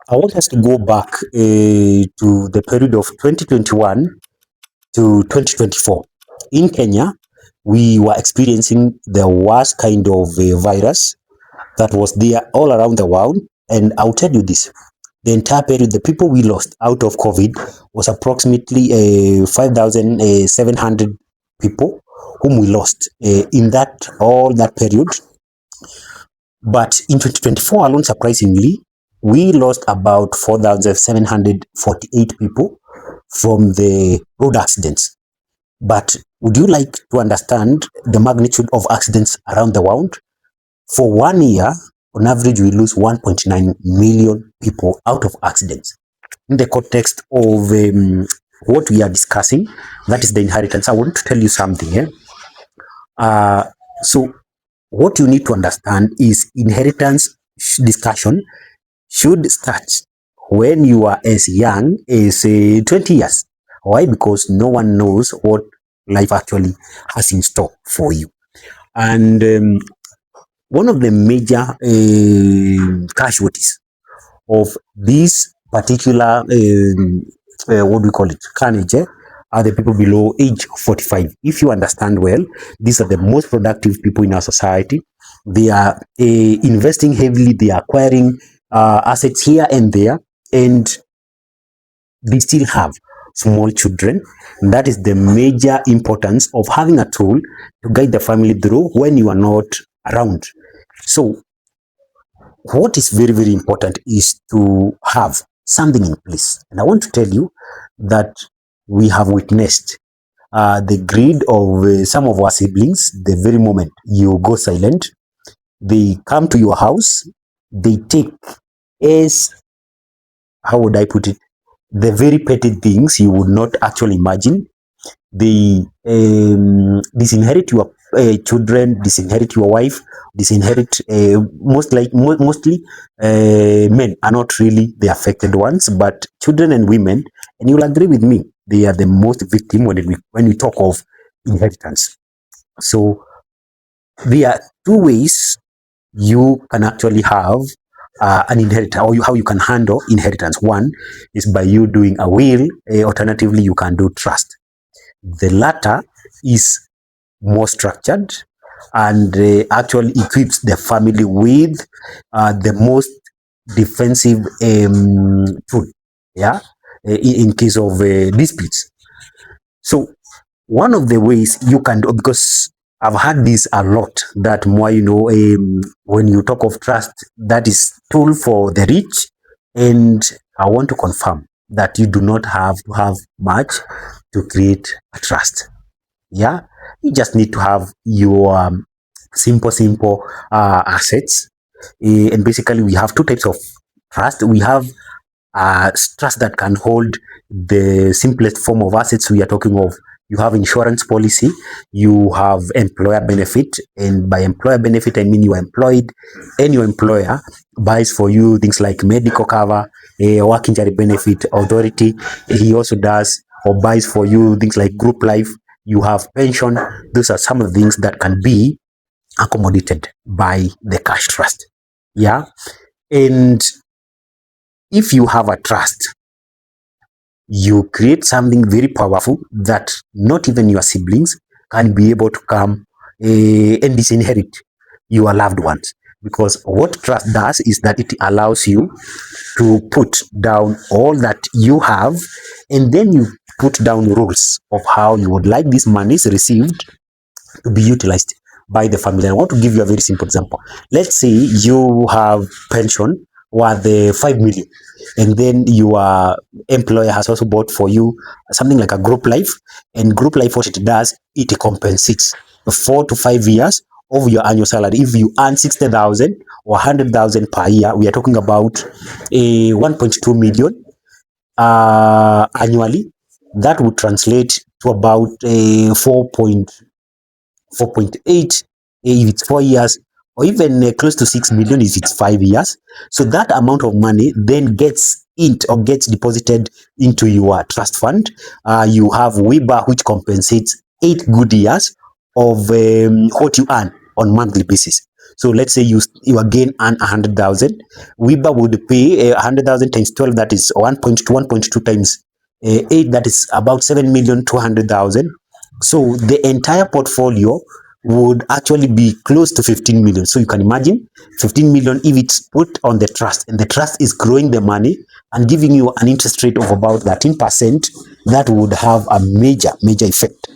I want us to go back to the period of 2021 to 2024. In Kenya, we were experiencing the worst kind of virus that was there all around the world. And I'll tell you this, the entire period, the people we lost out of COVID was approximately 5,700 people whom we lost in that all that period. But in 2024 alone, surprisingly, we lost about 4,748 people from the road accidents. But would you like to understand the magnitude of accidents around the world? For 1 year, on average, we lose 1.9 million people out of accidents. In the context of what we are discussing, that is the inheritance, I want to tell you something. So what you need to understand is inheritance discussion should start when you are as young as 20 years. Why? Because no one knows what life actually has in store for you. And one of the major casualties of this particular, what do we call it, carnage, are the people below age 45. If you understand well, these are the most productive people in our society. They are investing heavily, they are acquiring assets here and there, and they still have small children. And that is the major importance of having a tool to guide the family through when you are not around. So what is very, very important is to have something in place. And I want to tell you that we have witnessed the greed of some of our siblings. The very moment you go silent, they come to your house, they take as, how would I put it, the very petty things you would not actually imagine. They disinherit your children, disinherit your wife, disinherit mostly men are not really the affected ones, but children and women. And you'll agree with me, they are the most victim when we talk of inheritance. So there are two ways you can actually have an inheritance, or how you can handle inheritance. One is by you doing a will. Alternatively, you can do trust. The latter is more structured and actually equips the family with the most defensive tool, yeah, in case of disputes. So one of the ways you can do, because I've had this a lot, that more, when you talk of trust, that is tool for the rich. And I want to confirm that you do not have to have much to create a trust. Yeah, you just need to have your simple assets. And basically, we have two types of trust. We have trust that can hold the simplest form of assets. We are talking of, you have insurance policy, you have employer benefit, and by employer benefit I mean you are employed and your employer buys for you things like medical cover, a work injury benefit authority. He also does or buys for you things like group life. You have pension. Those are some of the things that can be accommodated by the cash trust. Yeah. And if you have a trust, you create something very powerful that not even your siblings can be able to come and disinherit your loved ones. Because what trust does is that it allows you to put down all that you have, and then you put down rules of how you would like these monies received to be utilized by the family. I want to give you a very simple example. Let's say you have pension worth 5 million, and then your employer has also bought for you something like a group life. And group life, what it does, it compensates 4 to 5 years of your annual salary. If you earn 60,000 or 100,000 per year, we are talking about a 1.2 million annually. That would translate to about 4.8 if it's 4 years, or even close to 6 million if it's 5 years. So that amount of money then gets deposited into your trust fund. You have WIBA, which compensates 8 good years of what you earn on monthly basis. So let's say you again earn 100,000. WIBA would pay 100,000 times 12, that is 1.2 times 8, that is about 7,200,000. So the entire portfolio would actually be close to 15 million. So you can imagine 15 million if it's put on the trust, and the trust is growing the money and giving you an interest rate of about 13%, that would have a major effect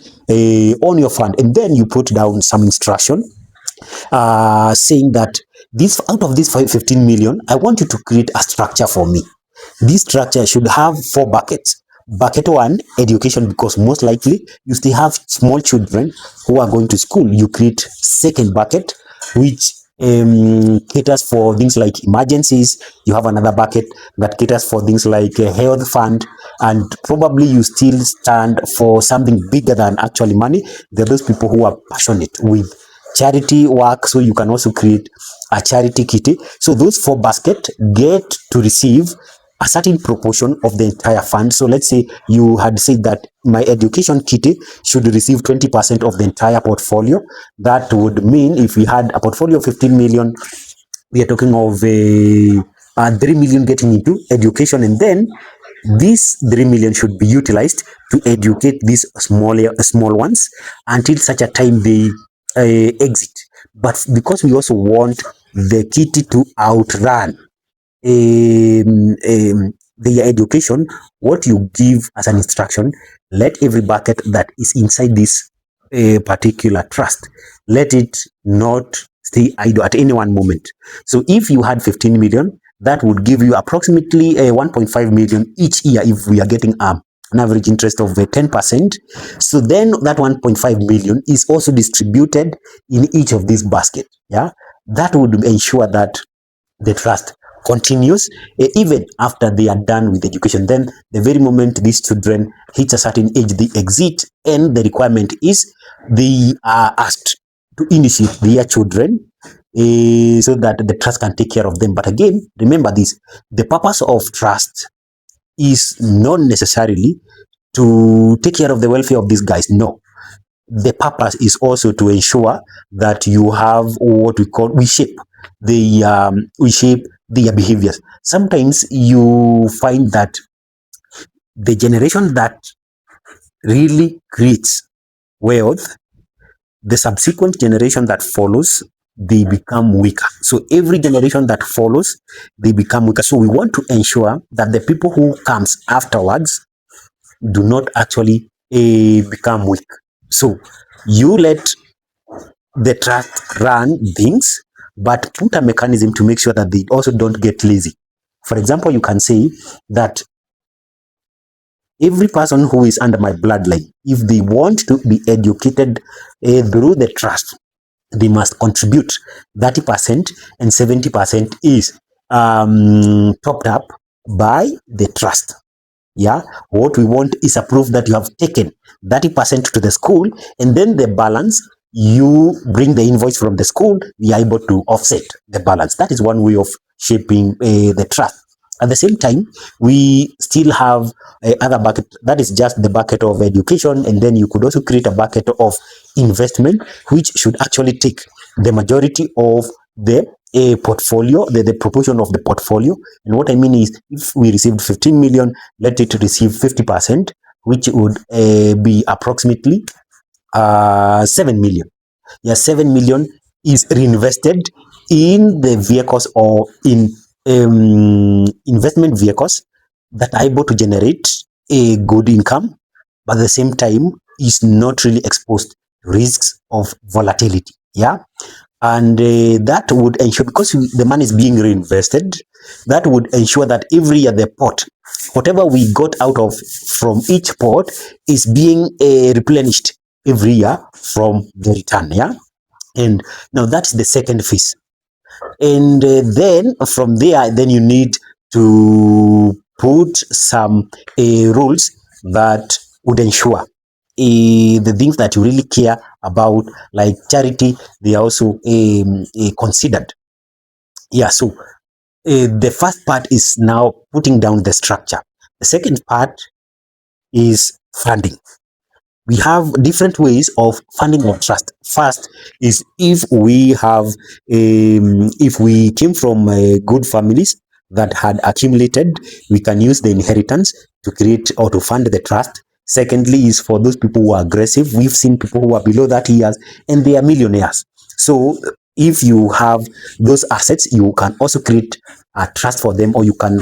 on your fund. And then you put down some instruction saying that this, out of this 15 million, I want you to create a structure for me. This structure should have 4 buckets. Bucket 1, education, because most likely you still have small children who are going to school. You create second bucket, which caters for things like emergencies. You have another bucket that caters for things like a health fund, and probably you still stand for something bigger than actually money. There are those people who are passionate with charity work, so you can also create a charity kitty. So those 4 baskets get to receive a certain proportion of the entire fund. So let's say you had said that my education kitty should receive 20% of the entire portfolio. That would mean if we had a portfolio of 15 million, we are talking of 3 million getting into education, and then this 3 million should be utilized to educate these small ones until such a time they exit. But because we also want the kitty to outrun their education, what you give as an instruction, let every bucket that is inside this particular trust, let it not stay idle at any one moment. So if you had 15 million, that would give you approximately 1.5 million each year if we are getting an average interest of 10%. So then that 1.5 million is also distributed in each of these baskets. Yeah, that would ensure that the trust continues even after they are done with education. Then the very moment these children hit a certain age, they exit, and the requirement is they are asked to initiate their children so that the trust can take care of them. But again, remember this, the purpose of trust is not necessarily to take care of the welfare of these guys. No, the purpose is also to ensure that you have what we shape their behaviors. Sometimes you find that the generation that really creates wealth, the subsequent generation that follows, they become weaker. So every generation that follows, they become weaker. So we want to ensure that the people who comes afterwards do not actually become weak. So you let the trust run things, but put a mechanism to make sure that they also don't get lazy. For example, you can say that every person who is under my bloodline, if they want to be educated through the trust, they must contribute 30%, and 70% is topped up by the trust. Yeah, what we want is a proof that you have taken 30% to the school, and then the balance, you bring the invoice from the school, we are able to offset the balance. That is one way of shaping the trust. At the same time, we still have other bucket, that is just the bucket of education, and then you could also create a bucket of investment, which should actually take the majority of the portfolio, the proportion of the portfolio. And what I mean is, if we received 15 million, let it receive 50%, which would be approximately 7 million. Yeah, 7 million is reinvested in the vehicles or in investment vehicles that are able to generate a good income, but at the same time is not really exposed to risks of volatility. Yeah, and that would ensure, because the money is being reinvested, that would ensure that every year the pot, whatever we got out of from each pot, is being replenished every year from the return. Yeah, and now that's the second phase. And then from there, then you need to put some rules that would ensure the things that you really care about, like charity, they are also considered. Yeah, so the first part is now putting down the structure. The second part is funding. we have different ways of funding our trust. First is if we came from good families that had accumulated, we can use the inheritance to create or to fund the trust. Secondly, is for those people who are aggressive. We've seen people who are below 30 years and they are millionaires. So if you have those assets, you can also create a trust for them, or you can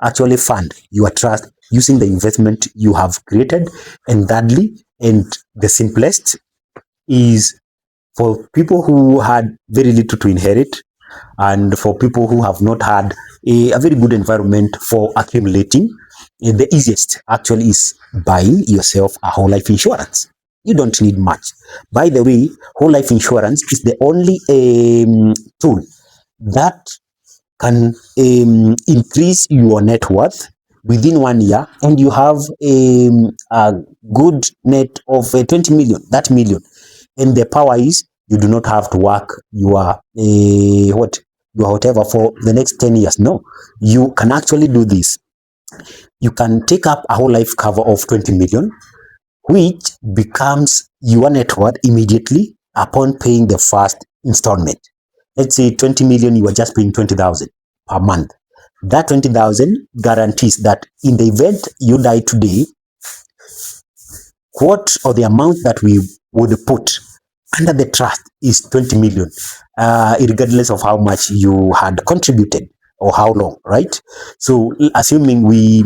actually fund your trust using the investment you have created. And thirdly, and the simplest, is for people who had very little to inherit, and for people who have not had a very good environment for accumulating. The easiest actually is buying yourself a whole life insurance. You don't need much. By the way, whole life insurance is the only tool that can increase your net worth within 1 year, and you have a good net of 20 million, that million. And the power is, you do not have to work your whatever for the next 10 years. No, you can actually do this. You can take up a whole life cover of 20 million, which becomes your net worth immediately upon paying the first installment. Let's say 20 million, you are just paying 20,000 per month. That 20,000 guarantees that in the event you die today, what or the amount that we would put under the trust is 20 million, regardless of how much you had contributed or how long, right? So assuming we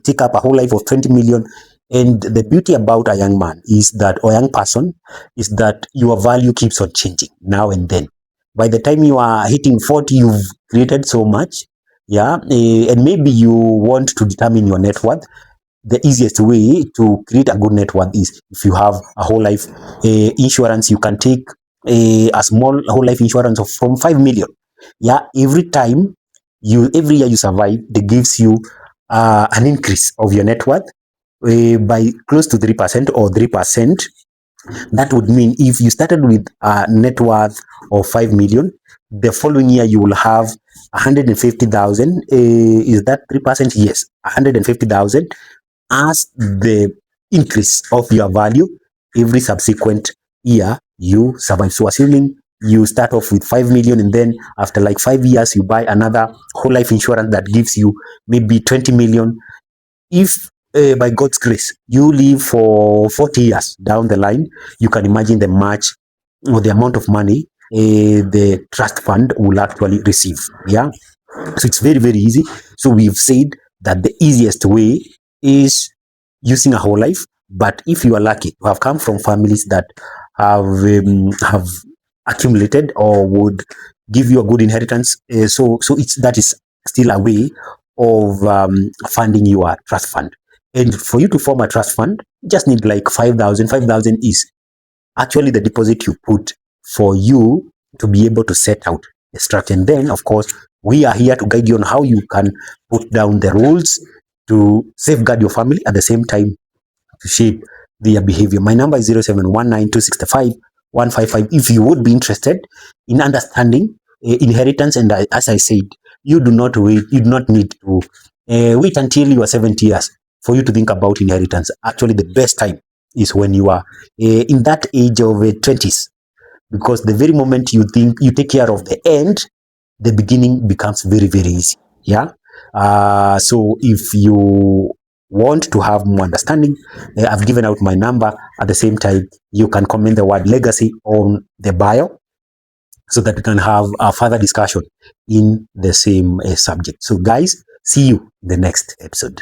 take up a whole life of 20 million, and the beauty about a young man is that, or young person, is that your value keeps on changing now and then. By the time you are hitting 40, you've created so much, yeah, and maybe you want to determine your net worth. The easiest way to create a good net worth is if you have a whole life insurance. You can take a small whole life insurance of from 5 million. Yeah, every year you survive, that gives you an increase of your net worth by close to 3% or 3%. That would mean if you started with a net worth of 5 million, the following year you will have 150,000. Is that 3%? Yes, 150,000 as the increase of your value every subsequent year you survive. So assuming you start off with 5 million, and then after like 5 years you buy another whole life insurance that gives you maybe 20 million. If by God's grace you live for 40 years down the line, you can imagine the much or the amount of money the trust fund will actually receive. Yeah, so it's very, very easy. So we've said that the easiest way is using a whole life. But if you are lucky to have come from families that have accumulated or would give you a good inheritance, so that is still a way of funding your trust fund. And for you to form a trust fund, you just need like 5,000. 5,000 is actually the deposit you put for you to be able to set out the structure. And then, of course, we are here to guide you on how you can put down the rules to safeguard your family, at the same time to shape their behavior. My number is 0719265155. If you would be interested in understanding inheritance, and as I said, you do not need to wait until you are 70 years for you to think about inheritance. Actually, the best time is when you are in that age of 20s, because the very moment you think you take care of the end, the beginning becomes very, very easy. Yeah. So if you want to have more understanding, I've given out my number. At the same time, you can comment the word legacy on the bio, so that we can have a further discussion in the same subject. So guys, see you in the next episode.